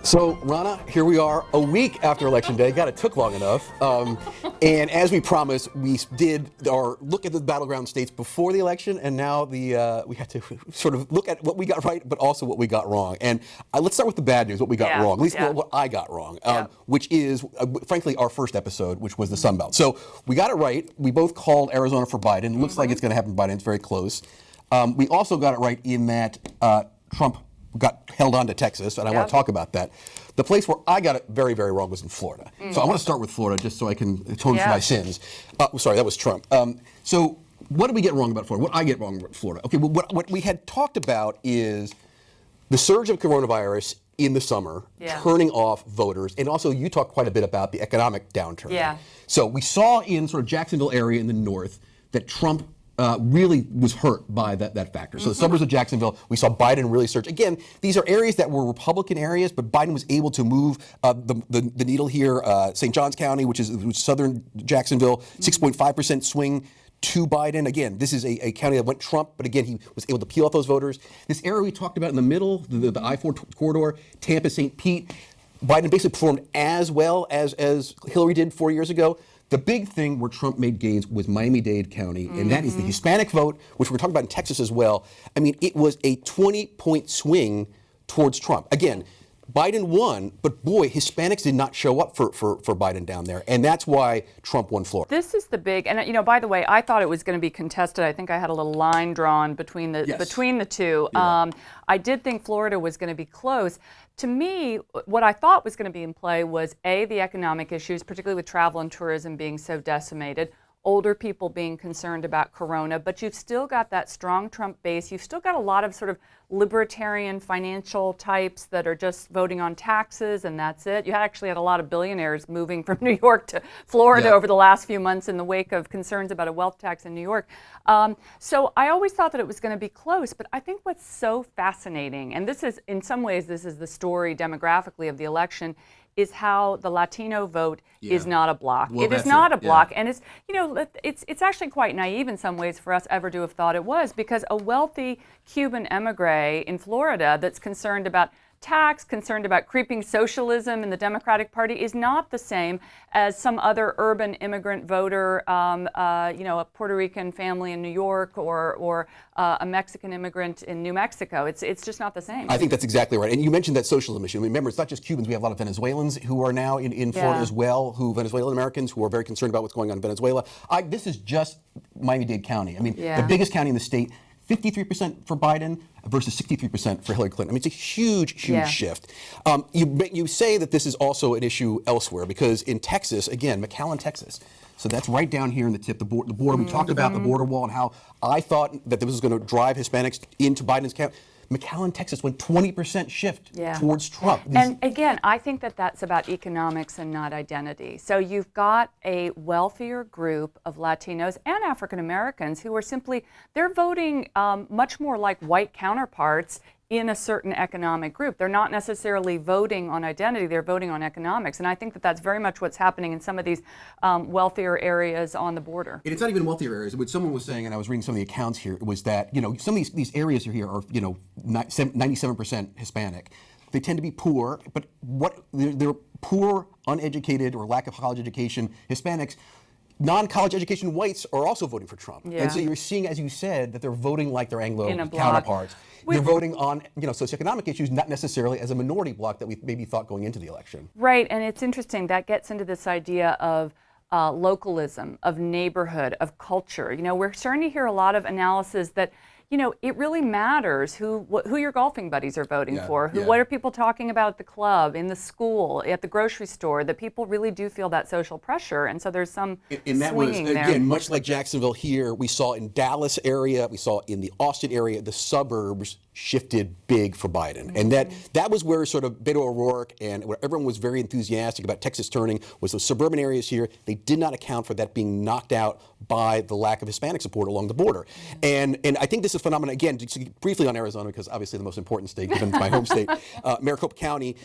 So, Rana, here we are a week after Election Day. God, it took long enough. And as we promised, we did our look at the battleground states before the election, and now we had to sort of look at what we got right, but also what we got wrong. And let's start with the bad news, what we got wrong, at least what I got wrong, which is, frankly, our first episode, which was the Sun Belt. So we got it right. We both called Arizona for Biden. It looks like it's going to happen for Biden. It's very close. We also got it right in that Trump got held on to Texas, and I want to talk about that. The place where I got it very, very wrong was in Florida. So I want to start with Florida just so I can atone for my sins. Sorry, that was Trump. So what did we get wrong about Florida? What I get wrong about Florida? Okay, well, what we had talked about is the surge of coronavirus in the summer, turning off voters, and also you talked quite a bit about the economic downturn. So we saw in sort of Jacksonville area in the north that Trump really was hurt by that factor. So the suburbs of Jacksonville, we saw Biden really surge. Again, these are areas that were Republican areas, but Biden was able to move the needle here. St. Johns County, which is southern Jacksonville, 6.5% swing to Biden. Again, this is a county that went Trump, but again, he was able to peel off those voters. This area we talked about in the middle, the I-4 corridor, Tampa, St. Pete, Biden basically performed as well as Hillary did 4 years ago. The big thing where Trump made gains was Miami-Dade County, and that is the Hispanic vote, which we're talking about in Texas as well. I mean, it was a 20-point swing towards Trump. Again, Biden won, but boy, Hispanics did not show up for Biden down there, and that's why Trump won Florida. This is the big, and you know, by the way, I thought it was going to be contested. I think I had a little line drawn between the two. I did think Florida was going to be close. To me, what I thought was going to be in play was the economic issues, particularly with travel and tourism being so decimated, older people being concerned about corona, but you've still got that strong Trump base. You've still got a lot of sort of libertarian financial types that are just voting on taxes and that's it. You actually had a lot of billionaires moving from New York to Florida over the last few months in the wake of concerns about a wealth tax in New York. So I always thought that it was going to be close, but I think what's so fascinating, and this is, in some ways, this is the story demographically of the election, is how the Latino vote is not a block. Well, it is not a block, and it's, you know, it's actually quite naive in some ways for us ever to have thought it was, because a wealthy Cuban emigre in Florida that's concerned about tax, concerned about creeping socialism in the Democratic Party is not the same as some other urban immigrant voter, you know, a Puerto Rican family in New York or a Mexican immigrant in New Mexico. It's just not the same. I think that's exactly right. And you mentioned that socialism issue. I mean, remember, it's not just Cubans. We have a lot of Venezuelans who are now in Florida as well, Venezuelan Americans who are very concerned about what's going on in Venezuela. This is just Miami-Dade County. I mean, the biggest county in the state, 53% for Biden versus 63% for Hillary Clinton. I mean, it's a huge shift. You say that this is also an issue elsewhere because in Texas, again, McAllen, Texas. So that's right down here in the tip, the border. We talked about the border wall and how I thought that this was going to drive Hispanics into Biden's camp. McAllen, Texas went 20% shift towards Trump. And again, I think that that's about economics and not identity. So you've got a wealthier group of Latinos and African Americans who are simply, they're voting much more like white counterparts in a certain economic group. They're not necessarily voting on identity, they're voting on economics. And I think that that's very much what's happening in some of these wealthier areas on the border. And it's not even wealthier areas. What someone was saying, and I was reading some of the accounts here, was that, you know, some of these areas here are, you know, 97% Hispanic. They tend to be poor, but they're poor, uneducated, or lack of college education Hispanics. Non-college education whites are also voting for Trump. And so you're seeing, as you said, that they're voting like their Anglo counterparts. They're voting on, you know, socioeconomic issues, not necessarily as a minority bloc that we maybe thought going into the election. Right, and it's interesting. That gets into this idea of localism, of neighborhood, of culture. You know, we're starting to hear a lot of analysis that, you know, it really matters who your golfing buddies are voting for. What are people talking about at the club, in the school, at the grocery store? That people really do feel that social pressure, and so there's some swinging there. Again, much like Jacksonville here, we saw in Dallas area, we saw in the Austin area, the suburbs shifted big for Biden. And that was where sort of Beto O'Rourke and where everyone was very enthusiastic about Texas turning was those suburban areas here. They did not account for that being knocked out by the lack of Hispanic support along the border. And I think this is a phenomenon, again, just briefly on Arizona, because obviously the most important state, given my home state, Maricopa County.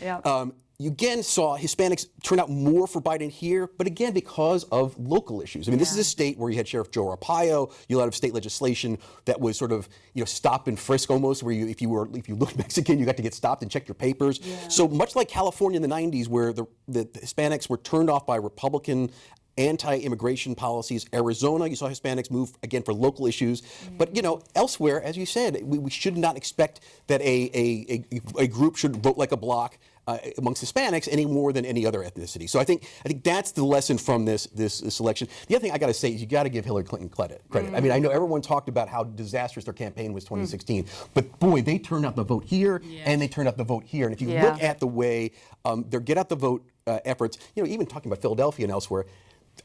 you again saw Hispanics turn out more for Biden here, but again, because of local issues. I mean, this is a state where you had Sheriff Joe Arpaio, you had a lot of state legislation that was sort of, stop and frisk almost, where if you looked Mexican, you got to get stopped and check your papers. Yeah. So much like California in the 90s, where the Hispanics were turned off by Republican anti-immigration policies. Arizona, you saw Hispanics move again for local issues. But elsewhere, as you said, we should not expect that a group should vote like a bloc amongst Hispanics any more than any other ethnicity. So I think that's the lesson from this election. The other thing I got to say is you got to give Hillary Clinton credit. I mean, I know everyone talked about how disastrous their campaign was 2016, but boy, they turned out the vote here and they turned out the vote here. And if you look at the way their get out the vote efforts, even talking about Philadelphia and elsewhere,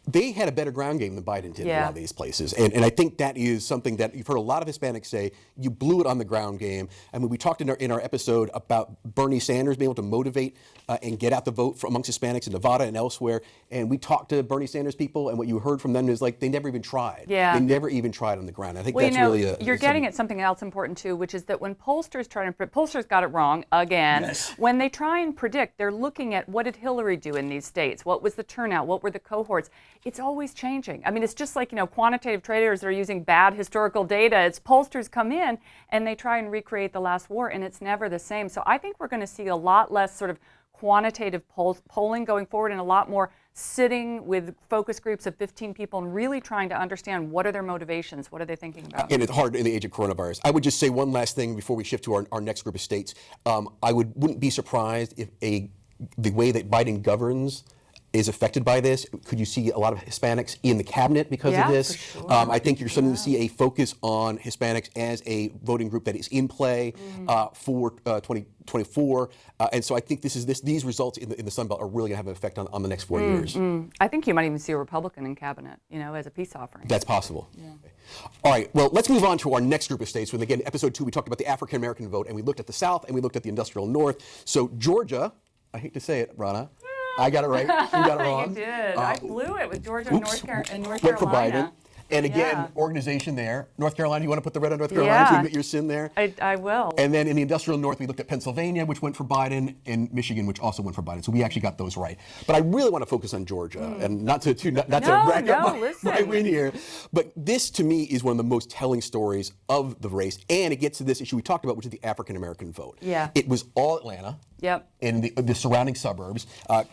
they had a better ground game than Biden did in a lot of these places. And I think that is something that you've heard a lot of Hispanics say, you blew it on the ground game. I mean, we talked in our episode about Bernie Sanders being able to motivate and get out the vote amongst Hispanics in Nevada and elsewhere. And we talked to Bernie Sanders people, and what you heard from them is like they never even tried. They never even tried on the ground. I think that's really you're getting at something else important too, which is that when pollsters pollsters got it wrong again. When they try and predict, they're looking at what did Hillary do in these states? What was the turnout? What were the cohorts? It's always changing. I mean, it's just like, quantitative traders that are using bad historical data. It's pollsters come in and they try and recreate the last war, and it's never the same. So I think we're going to see a lot less sort of quantitative polling going forward and a lot more sitting with focus groups of 15 people and really trying to understand what are their motivations, what are they thinking about. And it's hard in the age of coronavirus. I would just say one last thing before we shift to our next group of states. I wouldn't be surprised if the way that Biden governs is affected by this. Could you see a lot of Hispanics in the cabinet because of this? For sure. I think you're starting to see a focus on Hispanics as a voting group that is in play for 2024. And so I think these results in the Sun Belt are really going to have an effect on the next 4 years. I think you might even see a Republican in cabinet, as a peace offering. That's possible. All right, well, let's move on to our next group of states. When again, episode 2, we talked about the African American vote, and we looked at the South, and we looked at the industrial North. So Georgia, I hate to say it, Rana, I got it right. You got it wrong. You did. I blew it with Georgia and North Carolina. Went for Biden. And again, organization there. North Carolina, you want to put the red on North Carolina to admit your sin there? I will. And then in the industrial North, we looked at Pennsylvania, which went for Biden, and Michigan, which also went for Biden. So we actually got those right. But I really want to focus on Georgia, and not to rack up my win here. But this, to me, is one of the most telling stories of the race. And it gets to this issue we talked about, which is the African-American vote. It was all Atlanta. In the surrounding suburbs.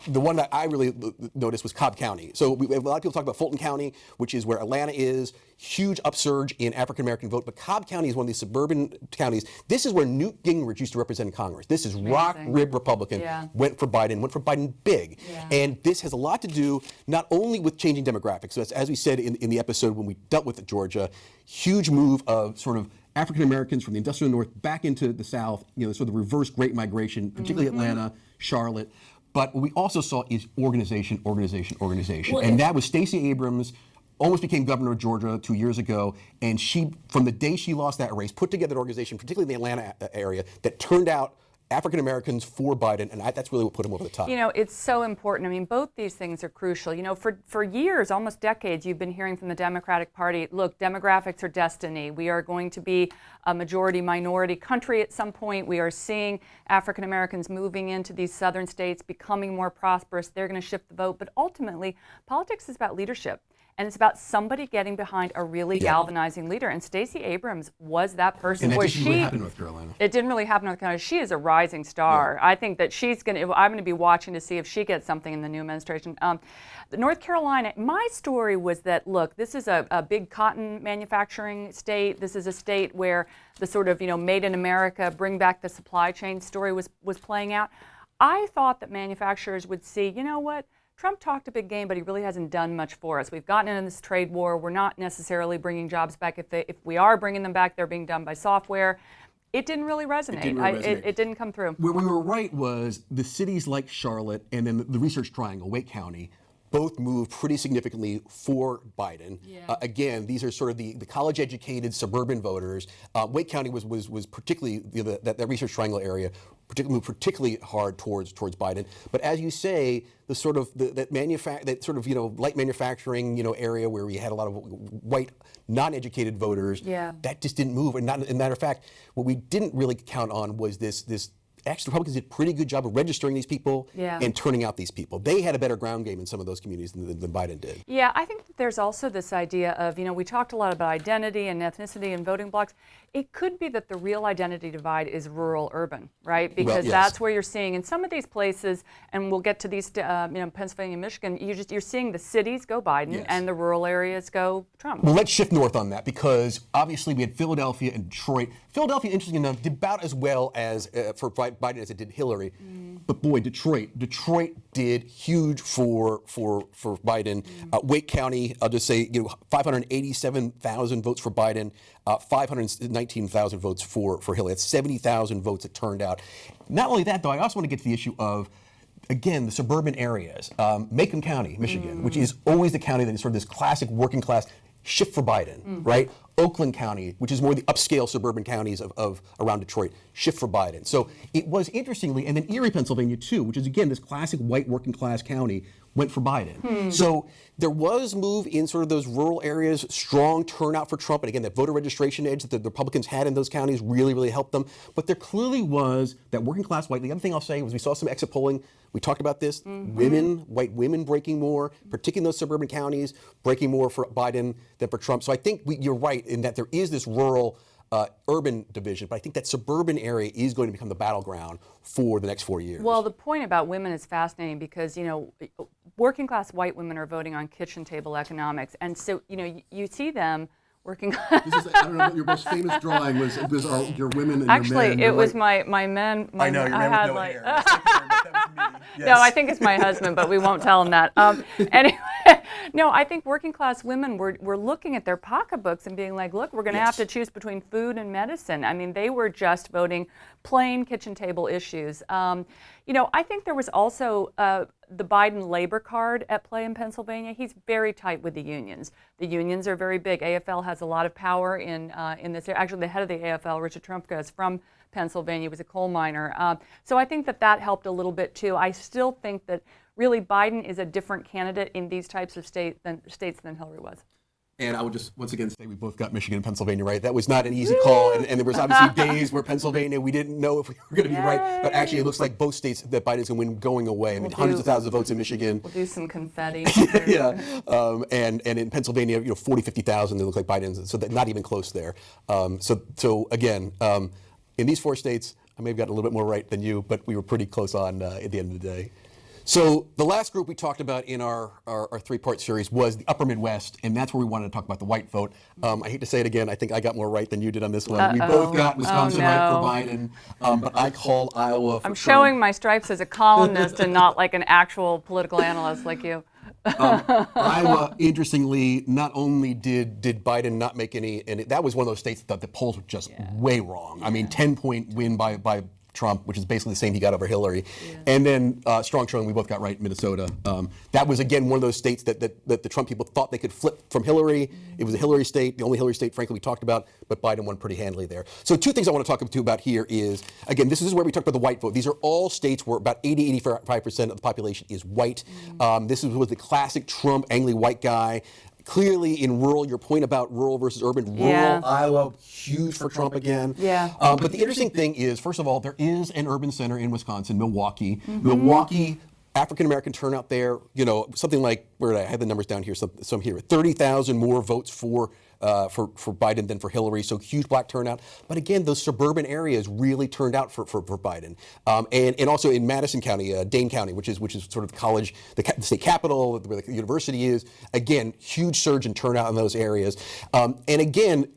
The one that I really noticed was Cobb County. So a lot of people talk about Fulton County, which is where Atlanta is. Huge upsurge in African-American vote. But Cobb County is one of these suburban counties. This is where Newt Gingrich used to represent Congress. This is rock-rib Republican. Went for Biden big. And this has a lot to do not only with changing demographics. So as we said in the episode when we dealt with Georgia, huge move of sort of African Americans from the industrial North back into the South, sort of the reverse Great Migration, particularly Atlanta, Charlotte. But what we also saw is organization. Well, and that was Stacey Abrams, almost became governor of Georgia 2 years ago. And she, from the day she lost that race, put together an organization, particularly in the Atlanta area, that turned out African Americans for Biden, and that's really what put him over the top. It's so important. I mean, both these things are crucial. For years, almost decades, you've been hearing from the Democratic Party, look, demographics are destiny. We are going to be a majority-minority country at some point. We are seeing African Americans moving into these southern states, becoming more prosperous. They're going to shift the vote. But ultimately, politics is about leadership. And it's about somebody getting behind a really galvanizing leader. And Stacey Abrams was that person. And that didn't really happen in North Carolina. It didn't really happen in North Carolina. She is a rising star. I think that I'm going to be watching to see if she gets something in the new administration. North Carolina, my story was that, look, this is a big cotton manufacturing state. This is a state where the sort of, made in America, bring back the supply chain story was playing out. I thought that manufacturers would see, you know what? Trump talked a big game, but he really hasn't done much for us. We've gotten into this trade war. We're not necessarily bringing jobs back. If we are bringing them back, they're being done by software. It didn't really resonate. It didn't come through. Where we were right was the cities like Charlotte and then the Research Triangle, Wake County, both moved pretty significantly for Biden. Again, these are sort of the college-educated suburban voters. Wake County was particularly that Research Triangle area moved particularly hard towards Biden. But as you say, the sort of light manufacturing area where we had a lot of white non-educated voters, that just didn't move. And as a matter of fact, what we didn't really count on was this actually the Republicans did a pretty good job of registering these people Yeah. and turning out these people. They had a better ground game in some of those communities than Biden did. Yeah, I think that there's also this idea of, we talked a lot about identity and ethnicity and voting blocks. It could be that the real identity divide is rural-urban, right? Because yes. that's where you're seeing in some of these places, and we'll get to these, Pennsylvania, Michigan. You're seeing the cities go Biden Yes. and the rural areas go Trump. Well, let's shift north on that because obviously we had Philadelphia and Detroit. Philadelphia, interestingly enough, did about as well as for Biden as it did Hillary. But boy, Detroit did huge for Biden. Wake County, I'll just say, 587,000 votes for Biden, 519,000 votes for Hillary. That's 70,000 votes that turned out. Not only that, though, I also want to get to the issue of, again, the suburban areas. Macomb County, Michigan, which is always the county that is sort of this classic working class shift for Biden, right? Oakland County, which is more the upscale suburban counties of around Detroit, shift for Biden. So it was interestingly, and then Erie, Pennsylvania too, which is again this classic white working class county, went for Biden. So there was move in sort of those rural areas, strong turnout for Trump, and again that voter registration edge that the Republicans had in those counties really helped them. But there clearly was that working class white. The other thing I'll say was we saw some exit polling. We talked about this. White women breaking more, particularly in those suburban counties, breaking more for Biden than for Trump. So I think you're right in that there is this rural urban division, but I think that suburban area is going to become the battleground for the next 4 years. Well, the point about women is fascinating because, working class white women are voting on kitchen table economics. And so, you see them working class. This is, I don't know what your most famous drawing was your women and Actually, your men. it was my men. I know, your man with no hair. That was me. Yes. No, I think it's my husband, but we won't tell him that. Anyway, no, I think working class women were looking at their pocketbooks and being like, look, we're going to have to choose between food and medicine. I mean, they were just voting plain kitchen table issues. I think there was also the Biden labor card at play in Pennsylvania. He's very tight with the unions. The unions are very big. AFL has a lot of power in this area. Actually, the head of the AFL, Richard Trumka, is from Pennsylvania, was a coal miner. So I think that helped a little bit too. I still think that really Biden is a different candidate in these types of states than Hillary was. And I would just once again say we both got Michigan and Pennsylvania right. That was not an easy call, and there was obviously days where Pennsylvania we didn't know if we were going to be right, but actually it looks like both states that Biden's going to win going away. I mean, hundreds of thousands of votes in Michigan. We'll do some confetti. Yeah, and in Pennsylvania, 40, 50,000. They look like Biden's, so not even close there. So again, in these four states, I may have gotten a little bit more right than you, but we were pretty close on at the end of the day. So the last group we talked about in our three-part series was the Upper Midwest, and that's where we wanted to talk about the white vote. I hate to say it again, I think I got more right than you did on this one. We both got Wisconsin right for Biden, but I called Iowa for I'm Trump. showing my stripes as a columnist and not like an actual political analyst like you. Iowa, interestingly, not only did Biden not make any, and that was one of those states that the polls were just way wrong. I mean, 10-point win by Trump, which is basically the same he got over Hillary. And then strong showing we both got right in Minnesota. That was, again, one of those states that the Trump people thought they could flip from Hillary. It was a Hillary state, the only Hillary state, frankly, we talked about, but Biden won pretty handily there. So two things I want to talk to you about here is, again, this is where we talked about the white vote. These are all states where about 80-85% of the population is white. This was the classic Trump, angry white guy. Clearly in rural, your point about rural versus urban, rural Iowa, huge for Trump again. But the interesting thing is, first of all, there is an urban center in Wisconsin, Milwaukee. Milwaukee, African-American turnout there, something like, where did I have the numbers down here, some here, 30,000 more votes for Biden than for Hillary, so huge black turnout. But again, those suburban areas really turned out for Biden. And also in Madison County, Dane County, which is sort of the state capital, where the university is, again, huge surge in turnout in those areas. And again,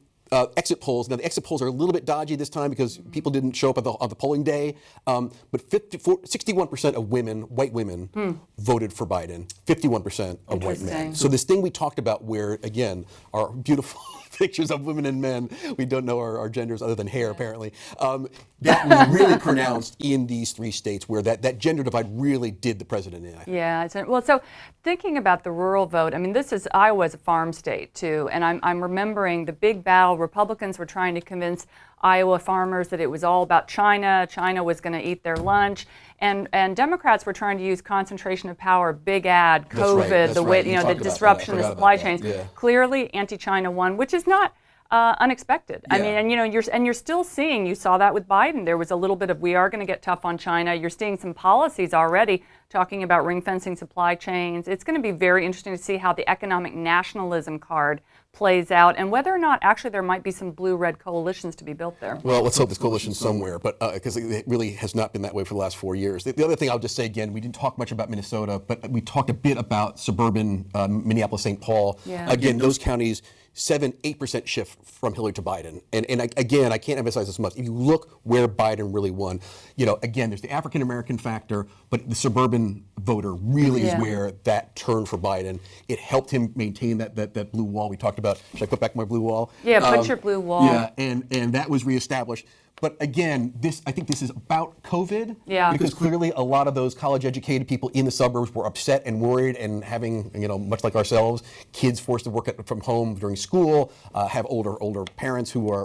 exit polls. Now, the exit polls are a little bit dodgy this time because people didn't show up on the polling day. But 61% of women, white women, voted for Biden. 51% of white men. So this thing we talked about where, again, our beautiful pictures of women and men, we don't know our genders other than hair, apparently. That was really pronounced in these three states where that gender divide really did the president in. Yeah. Well, so thinking about the rural vote, I mean, Iowa's a farm state, too. And I'm remembering the big battle. Republicans were trying to convince Iowa farmers that it was all about China. China was going to eat their lunch. And Democrats were trying to use concentration of power, big ad, COVID, the disruption of the supply chains. Yeah. Clearly, anti-China won, which is not unexpected. I Yeah. mean, and you're still seeing. You saw that with Biden. There was a little bit of we are going to get tough on China. You're seeing some policies already talking about ring fencing supply chains. It's going to be very interesting to see how the economic nationalism card plays out and whether or not actually there might be some blue-red coalitions to be built there. Well, let's hope this coalition's somewhere, but because it really has not been that way for the last 4 years. The other thing I'll just say again, we didn't talk much about Minnesota, but we talked a bit about suburban Minneapolis, St. Paul. Yeah. Again, those counties, 7-8% shift from Hillary to Biden. And again, I can't emphasize this much. If you look where Biden really won, again, there's the African American factor, but the suburban voter really is where that turned for Biden. It helped him maintain that blue wall we talked about. Should I put back my blue wall? Yeah, put your blue wall. Yeah, and that was reestablished. But again, I think this is about COVID. Yeah. Because clearly a lot of those college-educated people in the suburbs were upset and worried and having, much like ourselves, kids forced to work from home during school, have older parents who are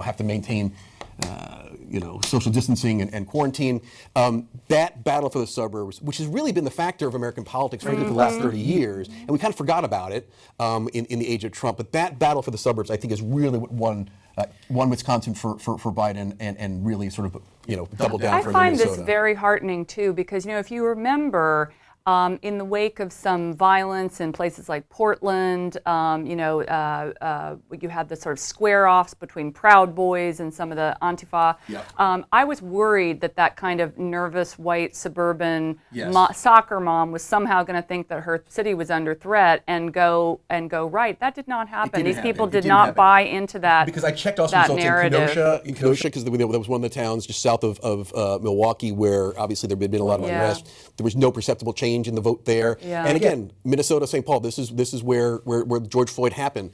have to maintain social distancing and quarantine. That battle for the suburbs, which has really been the factor of American politics for the last 30 years, and we kind of forgot about it in the age of Trump. But that battle for the suburbs, I think, is really what won Wisconsin for Biden and really sort of doubled down for Minnesota. I find this very heartening too because if you remember. In the wake of some violence in places like Portland, you had the sort of square-offs between Proud Boys and some of the Antifa. Yeah. I was worried that kind of nervous white suburban soccer mom was somehow going to think that her city was under threat and go right. That did not happen. These people did not buy into that. Because I checked also that results narrative. in Kenosha, because that was one of the towns just south of Milwaukee where obviously there had been a lot of unrest. There was no perceptible change in the vote there. Yeah. And again, Minnesota, St. Paul, this is where George Floyd happened.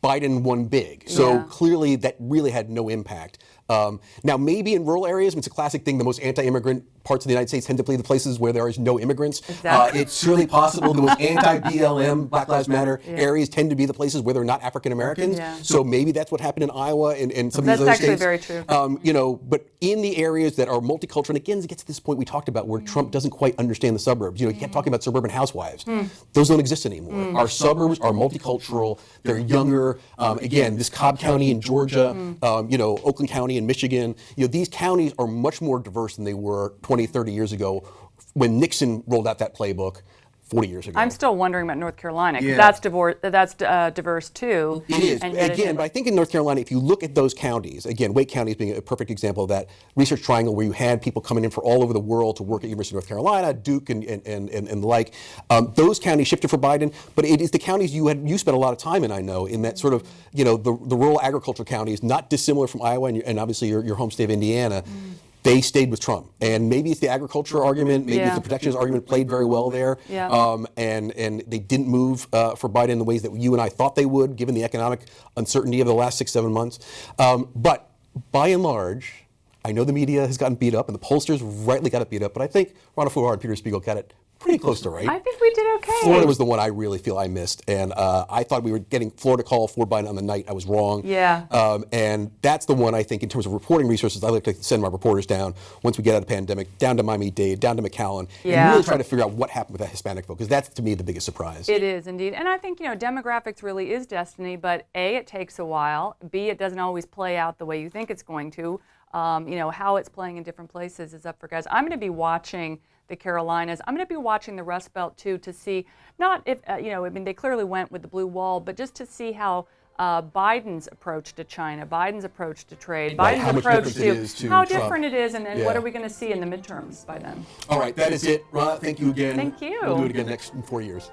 Biden won big. So clearly that really had no impact. Now, maybe in rural areas, it's a classic thing, the most anti-immigrant parts of the United States tend to be the places where there is no immigrants. Exactly. It's surely possible the most anti-BLM, Black Lives Matter areas tend to be the places where they're not African Americans. Yeah. So maybe that's what happened in Iowa and some of these other states. That's actually very true. But in the areas that are multicultural, and again, it gets to this point we talked about where Trump doesn't quite understand the suburbs. He kept talking about suburban housewives. Those don't exist anymore. Our suburbs are multicultural. They're younger. Again, this Cobb County in Georgia, Oakland County in Michigan, these counties are much more diverse than they were 20, 30 years ago when Nixon rolled out that playbook 40 years ago. I'm still wondering about North Carolina because that's diverse too. It is. Again, but I think in North Carolina, if you look at those counties, again, Wake County is being a perfect example of that research triangle where you had people coming in from all over the world to work at University of North Carolina, Duke, and the like. Those counties shifted for Biden, but it is the counties you spent a lot of time in, I know, in that sort of, the rural agriculture counties, not dissimilar from Iowa and obviously your home state of Indiana. They stayed with Trump, and maybe it's the agriculture argument, maybe it's the protectionist argument played very well there, and they didn't move for Biden in the ways that you and I thought they would, given the economic uncertainty of the last 6-7 months. But by and large, I know the media has gotten beat up, and the pollsters rightly got it beat up, but I think Rana Fuhar and Peter Spiegel got it pretty close to right. I think we did okay. Florida was the one I really feel I missed, and I thought we were getting Florida call for Biden on the night. I was wrong. Yeah. And that's the one I think in terms of reporting resources, I like to send my reporters down once we get out of the pandemic, down to Miami-Dade, down to McAllen, and really try to figure out what happened with that Hispanic vote, because that's to me the biggest surprise. It is indeed, and I think demographics really is destiny, but A, it takes a while. B, it doesn't always play out the way you think it's going to. How it's playing in different places is up for grabs. I'm going to be watching the Carolinas. I'm going to be watching the Rust Belt too to see, not if, they clearly went with the blue wall, but just to see how Biden's approach to China, Biden's approach to trade, Biden's approach to how different it is, and what are we going to see in the midterms by then. All right, that is it. Rana, thank you again. Thank you. We'll do it again in 4 years.